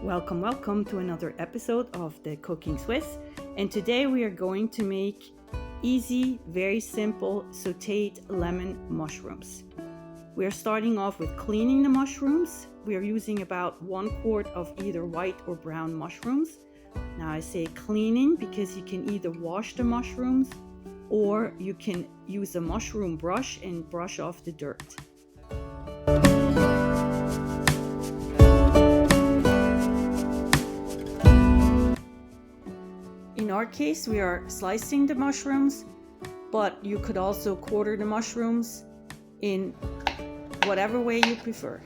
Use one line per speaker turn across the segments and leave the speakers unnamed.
Welcome to another episode of the Cooking Swiss. And today we are going to make easy, very simple sautéed lemon mushrooms. We are starting off with cleaning the mushrooms. We are using about 1 quart of either white or brown mushrooms. Now I say cleaning because you can either wash the mushrooms or you can use a mushroom brush and brush off the dirt. In our case, we are slicing the mushrooms, but you could also quarter the mushrooms in whatever way you prefer.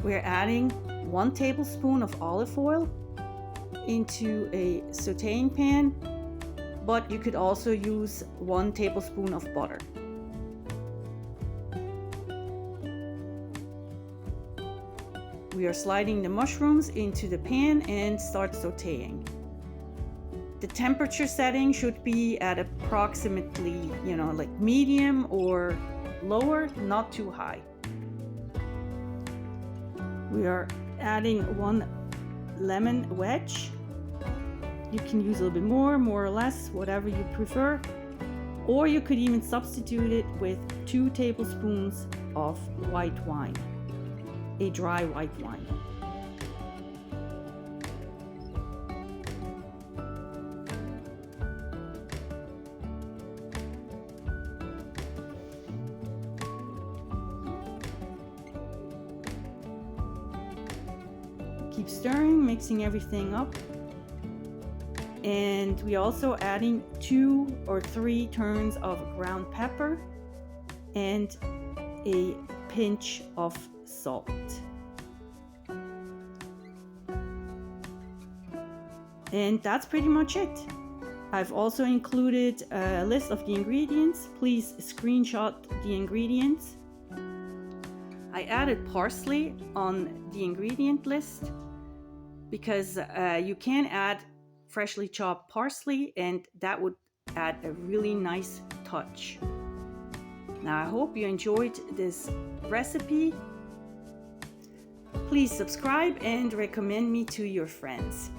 We're adding 1 tablespoon of olive oil into a sautéing pan, but you could also use 1 tablespoon of butter. We are sliding the mushrooms into the pan and start sautéing. The temperature setting should be at approximately, like medium or lower, not too high. We are adding 1 lemon wedge. You can use a little bit more or less, whatever you prefer. Or you could even substitute it with 2 tablespoons of white wine. A dry white wine. Keep stirring, mixing everything up. And we also adding 2 or 3 turns of ground pepper and a pinch of salt. And that's pretty much it. I've also included a list of the ingredients. Please screenshot the ingredients. I added parsley on the ingredient list because you can add freshly chopped parsley and that would add a really nice touch. Now I hope you enjoyed this recipe. Please subscribe and recommend me to your friends.